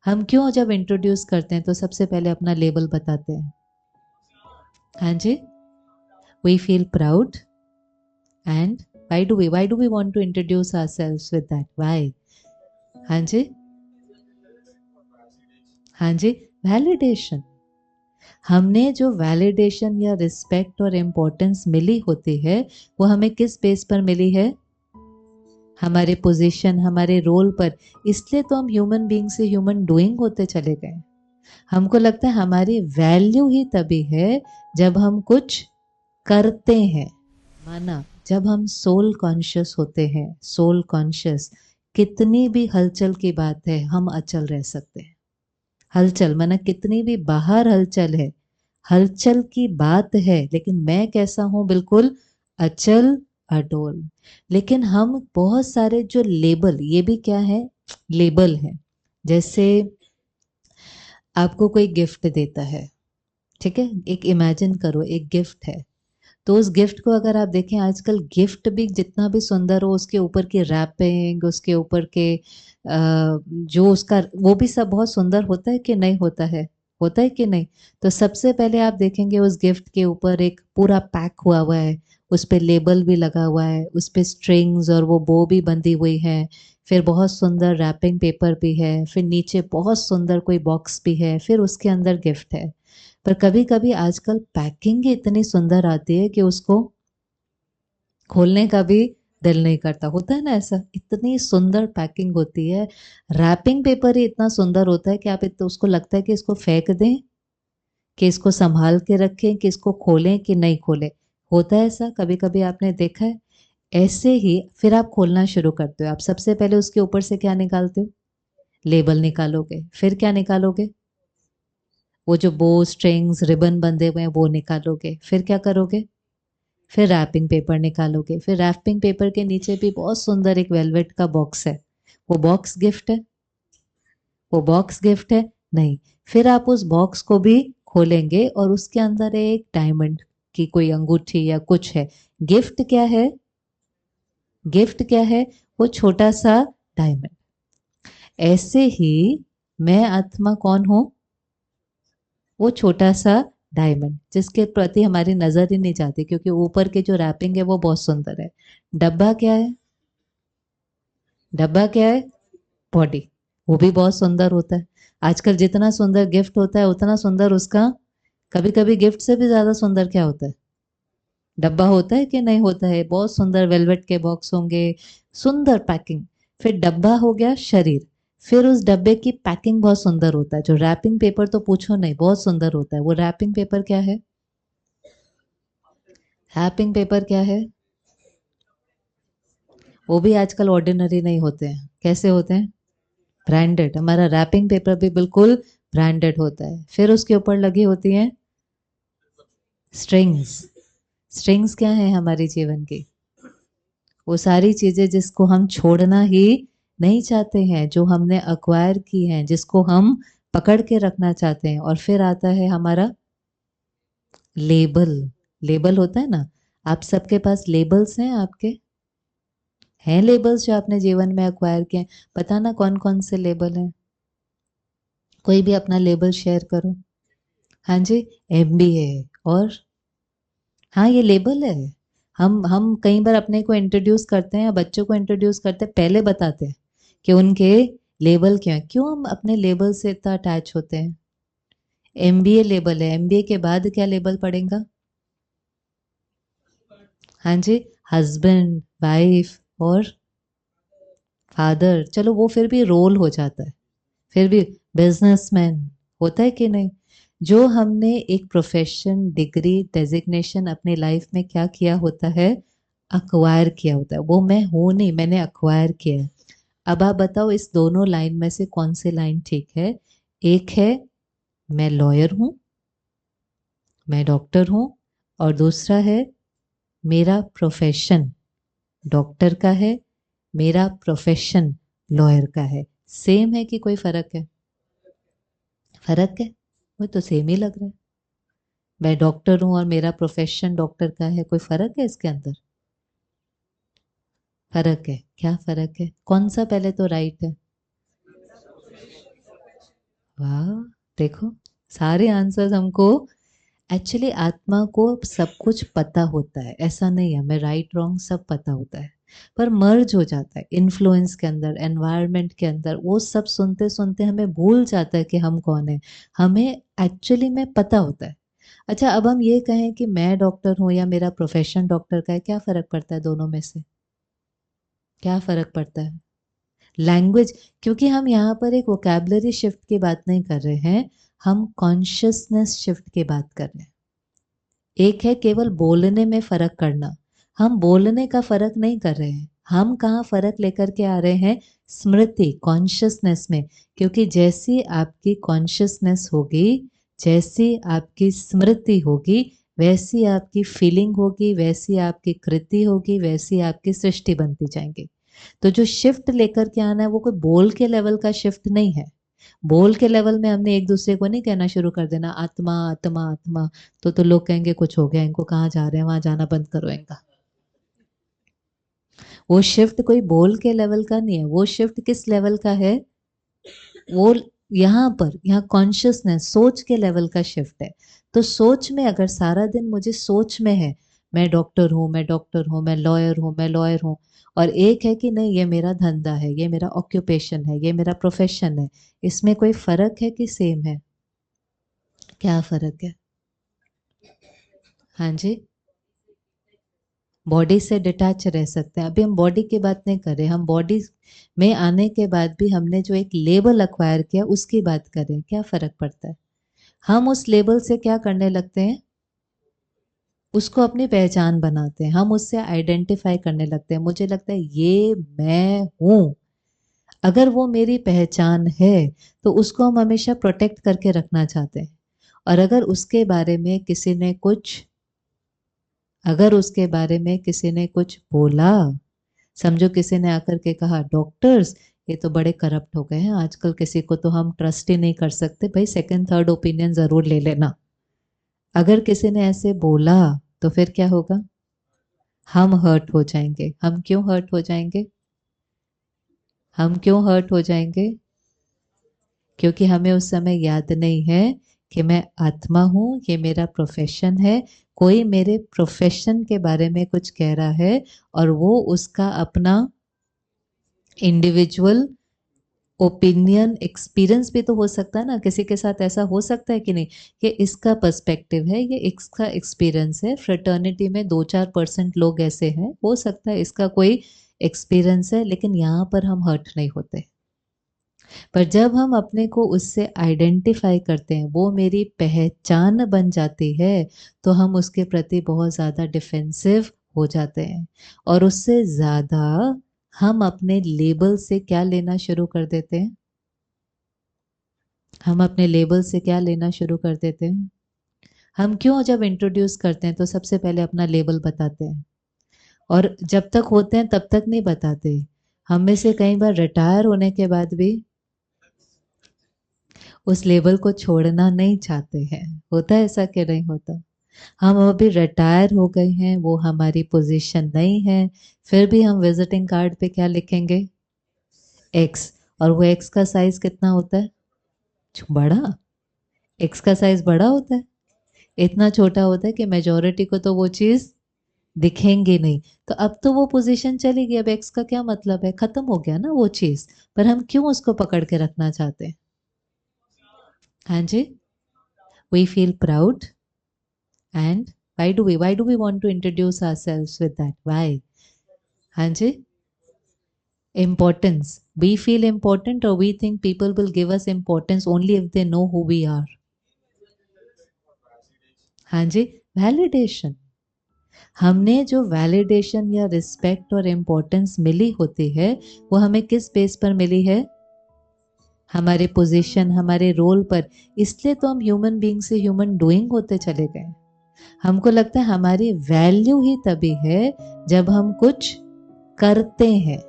हम क्यों जब इंट्रोड्यूस करते हैं तो सबसे पहले अपना लेबल बताते हैं? हाँ जी, we feel proud and why do we want to introduce ourselves with that? Why? हाँ जी, हाँ जी, वैलिडेशन। हमने जो वैलिडेशन या रिस्पेक्ट और इम्पोर्टेंस मिली होती है वो हमें किस बेस पर मिली है? हमारे पोजीशन, हमारे रोल पर। इसलिए तो हम ह्यूमन बीइंग से ह्यूमन डूइंग होते चले गए। हमको लगता है हमारी वैल्यू ही तभी है जब हम कुछ करते हैं। माना जब हम सोल कॉन्शियस होते हैं, सोल कॉन्शियस, कितनी भी हलचल की बात है हम अचल रह सकते हैं। हलचल माना कितनी भी बाहर हलचल है, हलचल की बात है, लेकिन मैं कैसा हूं? बिल्कुल अचल, अडोल। लेकिन हम बहुत सारे जो लेबल, ये भी क्या है? लेबल है। जैसे आपको कोई गिफ्ट देता है, ठीक है, एक इमेजिन करो एक गिफ्ट है, तो उस गिफ्ट को अगर आप देखें, आजकल गिफ्ट भी जितना भी सुंदर हो, उसके ऊपर की रैपिंग, उसके ऊपर के जो उसका, वो भी सब बहुत सुंदर होता है कि नहीं होता है? होता है कि नहीं? तो सबसे पहले आप देखेंगे उस गिफ्ट के ऊपर एक पूरा पैक हुआ हुआ है, उस पे लेबल भी लगा हुआ है, उस पे स्ट्रिंग्स और वो बो भी बंधी हुई है, फिर बहुत सुंदर रैपिंग पेपर भी है, फिर नीचे बहुत सुंदर कोई बॉक्स भी है, फिर उसके अंदर गिफ्ट है। पर कभी कभी आजकल पैकिंग ही इतनी सुंदर आती है कि उसको खोलने का भी दिल नहीं करता। होता है ना ऐसा? इतनी सुंदर पैकिंग होती है, रैपिंग पेपर ही इतना सुंदर होता है कि आप इतना उसको लगता है कि इसको फेंक दें, कि इसको संभाल के रखें, कि इसको खोलें कि नहीं खोलें। होता है ऐसा? कभी कभी आपने देखा है? ऐसे ही फिर आप खोलना शुरू करते हो। आप सबसे पहले उसके ऊपर से क्या निकालते हो? लेबल निकालोगे। फिर क्या निकालोगे? वो जो बो, स्ट्रिंग्स, रिबन बंधे हुए हैं वो निकालोगे। फिर क्या करोगे? फिर रैपिंग पेपर निकालोगे। फिर रैपिंग पेपर के नीचे भी बहुत सुंदर एक वेलवेट का बॉक्स है। वो बॉक्स गिफ्ट है? वो बॉक्स गिफ्ट है? नहीं। फिर आप उस बॉक्स को भी खोलेंगे और उसके अंदर एक डायमंड की कोई अंगूठी या कुछ है। गिफ्ट क्या है? गिफ्ट क्या है? वो छोटा सा डायमंड। ऐसे ही मैं आत्मा कौन हूं? वो छोटा सा डायमंड जिसके प्रति हमारी नजर ही नहीं जाती, क्योंकि ऊपर के जो रैपिंग है वो बहुत सुंदर है। डब्बा क्या है? डब्बा क्या है? बॉडी। वो भी बहुत सुंदर होता है। आजकल जितना सुंदर गिफ्ट होता है उतना सुंदर उसका, कभी कभी गिफ्ट से भी ज्यादा सुंदर क्या होता है? डब्बा होता है कि नहीं होता है? बहुत सुंदर वेलवेट के बॉक्स होंगे, सुंदर पैकिंग। फिर डब्बा हो गया शरीर। फिर उस डब्बे की पैकिंग बहुत सुंदर होता है। जो रैपिंग पेपर तो पूछो नहीं, बहुत सुंदर होता है। वो रैपिंग पेपर क्या है? रैपिंग पेपर क्या है? वो भी आजकल ऑर्डिनरी नहीं होते हैं। कैसे होते हैं? ब्रांडेड। हमारा रैपिंग पेपर भी बिल्कुल ब्रांडेड होता है। फिर उसके ऊपर लगी होती हैं स्ट्रिंग्स। स्ट्रिंग्स क्या है हमारे जीवन की? वो सारी चीजें जिसको हम छोड़ना ही नहीं चाहते हैं, जो हमने अक्वायर की हैं, जिसको हम पकड़ के रखना चाहते हैं। और फिर आता है हमारा लेबल। लेबल होता है ना? आप सबके पास लेबल्स हैं? आपके हैं लेबल्स जो आपने जीवन में अक्वायर किए हैं? पता ना कौन कौन से लेबल हैं? कोई भी अपना लेबल शेयर करो। हाँ जी, एमबीए। और हाँ, ये लेबल है। हम कई बार अपने को इंट्रोड्यूस करते हैं या बच्चों को इंट्रोड्यूस करते हैं, पहले बताते हैं कि उनके लेबल क्या है। क्यों हम अपने लेबल से इतना अटैच होते हैं? एमबीए लेबल है, एमबीए के बाद क्या लेबल पड़ेगा? हाँ जी, हस्बैंड, वाइफ और फादर। चलो वो फिर भी रोल हो जाता है। फिर भी बिजनेसमैन होता है कि नहीं? जो हमने एक प्रोफेशन, डिग्री, डेजिग्नेशन अपनी लाइफ में क्या किया होता है? अक्वायर किया होता है। वो मैं हूं नहीं, मैंने अक्वायर किया है। अब आप बताओ इस दोनों लाइन में से कौन सी लाइन ठीक है? एक है मैं लॉयर हूं, मैं डॉक्टर हूं, और दूसरा है मेरा प्रोफेशन डॉक्टर का है, मेरा प्रोफेशन लॉयर का है। सेम है कि कोई फर्क है? फर्क है। वो तो सेम ही लग रहा है। मैं डॉक्टर हूं और मेरा प्रोफेशन डॉक्टर का है, कोई फर्क है इसके अंदर? फर्क है। क्या फर्क है? कौन सा पहले तो राइट है? वाह, देखो सारे आंसर्स हमको, एक्चुअली आत्मा को सब कुछ पता होता है, ऐसा नहीं है, हमें राइट रॉन्ग सब पता होता है, पर मर्ज हो जाता है इन्फ्लुएंस के अंदर, एनवायरनमेंट के अंदर, वो सब सुनते सुनते हमें भूल जाता है कि हम कौन है। हमें एक्चुअली में पता होता है। अच्छा, अब हम ये कहें कि मैं डॉक्टर हूं या मेरा प्रोफेशन डॉक्टर का है, क्या फर्क पड़ता है दोनों में से? क्या फर्क पड़ता है? लैंग्वेज। क्योंकि हम यहाँ पर एक वोकैबुलरी शिफ्ट की बात नहीं कर रहे हैं, हम कॉन्शियसनेस शिफ्ट की बात कर रहे हैं। एक है केवल बोलने में फर्क करना, हम बोलने का फर्क नहीं कर रहे हैं। हम कहाँ फर्क लेकर के आ रहे हैं? स्मृति, कॉन्शियसनेस में। क्योंकि जैसी आपकी कॉन्शियसनेस होगी, जैसी आपकी स्मृति होगी, वैसी आपकी फीलिंग होगी, वैसी आपकी कृति होगी, वैसी आपकी सृष्टि बनती जाएंगी। तो जो शिफ्ट लेकर के आना है वो कोई बोल के लेवल का शिफ्ट नहीं है। बोल के लेवल में हमने एक दूसरे को नहीं कहना शुरू कर देना आत्मा आत्मा आत्मा, तो लोग कहेंगे कुछ हो गया, इनको कहाँ जा रहे हैं, वहां जाना बंद करो इनका। वो शिफ्ट कोई बोल के लेवल का नहीं है, वो शिफ्ट किस लेवल का है? वो यहाँ पर, यहाँ कॉन्शियसनेस, सोच के लेवल का शिफ्ट है। तो सोच में अगर सारा दिन मुझे सोच में है मैं डॉक्टर हूँ, मैं डॉक्टर हूँ, मैं लॉयर हूँ, मैं लॉयर हूँ, और एक है कि नहीं ये मेरा धंधा है, ये मेरा ऑक्यूपेशन है, ये मेरा प्रोफेशन है, इसमें कोई फर्क है कि सेम है? क्या फर्क है? हाँ जी, बॉडी से डिटैच रह सकते हैं। अभी हम बॉडी की बात नहीं कर रहे, हम बॉडी में आने के बाद भी हमने जो एक लेबल अक्वायर किया उसकी बात कर रहे हैं। क्या फर्क पड़ता है? हम उस लेबल से क्या करने लगते हैं? उसको अपनी पहचान बनाते हैं, हम उससे आइडेंटिफाई करने लगते हैं। मुझे लगता है ये मैं हूं। अगर वो मेरी पहचान है तो उसको हम हमेशा प्रोटेक्ट करके रखना चाहते हैं। और अगर उसके बारे में किसी ने कुछ बोला, समझो किसी ने आकर के कहा डॉक्टर्स ये तो बड़े करप्ट हो गए हैं आजकल, किसी को तो हम ट्रस्ट ही नहीं कर सकते, भाई सेकंड थर्ड ओपिनियन जरूर ले लेना। अगर किसी ने ऐसे बोला तो फिर क्या होगा? हम हर्ट हो जाएंगे। हम क्यों हर्ट हो जाएंगे? हम क्यों हर्ट हो जाएंगे? क्योंकि हमें उस समय याद नहीं है कि मैं आत्मा हूं, ये मेरा प्रोफेशन है। कोई मेरे प्रोफेशन के बारे में कुछ कह रहा है और वो उसका अपना इंडिविजुअल ओपिनियन, एक्सपीरियंस भी तो हो सकता है ना। किसी के साथ ऐसा हो सकता है कि नहीं, ये इसका पर्सपेक्टिव है, ये इसका एक्सपीरियंस है, फ्रेटर्निटी में 2-4% लोग ऐसे हैं, हो सकता है इसका कोई एक्सपीरियंस है, लेकिन यहाँ पर हम हर्ट नहीं होते। पर जब हम अपने को उससे आइडेंटिफाई करते हैं, वो मेरी पहचान बन जाती है, तो हम उसके प्रति बहुत ज़्यादा डिफेंसिव हो जाते हैं। और उससे ज़्यादा हम अपने लेबल से क्या लेना शुरू कर देते हैं? हम अपने लेबल से क्या लेना शुरू कर देते हैं? हम क्यों जब इंट्रोड्यूस करते हैं तो सबसे पहले अपना लेबल बताते हैं, और जब तक होते हैं तब तक नहीं बताते। हम में से कई बार रिटायर होने के बाद भी उस लेबल को छोड़ना नहीं चाहते हैं। होता है ऐसा कि नहीं होता? हम अभी रिटायर हो गए हैं, वो हमारी पोजीशन नहीं है, फिर भी हम विजिटिंग कार्ड पे क्या लिखेंगे? एक्स। और वो एक्स का साइज कितना होता है? बड़ा। एक्स का साइज बड़ा होता है, इतना छोटा होता है कि मेजोरिटी को तो वो चीज दिखेंगे नहीं। तो अब तो वो पोजीशन चली गई, अब एक्स का क्या मतलब है, खत्म हो गया ना वो चीज। पर हम क्यों उसको पकड़ के रखना चाहते हैं? हाँ जी, we feel proud. And why do we want to introduce ourselves with that? Why? हाँ जी, importance. We feel important, or we think people will give us importance only if they know who we are. हाँ जी, validation. हमने जो validation या respect और importance मिली होती है, वो हमें किस बेस पर मिली है? हमारे पोजीशन, हमारे रोल पर। इसलिए तो हम ह्यूमन बीइंग से ह्यूमन डूइंग होते चले गए। हमको लगता है हमारी वैल्यू ही तभी है जब हम कुछ करते हैं।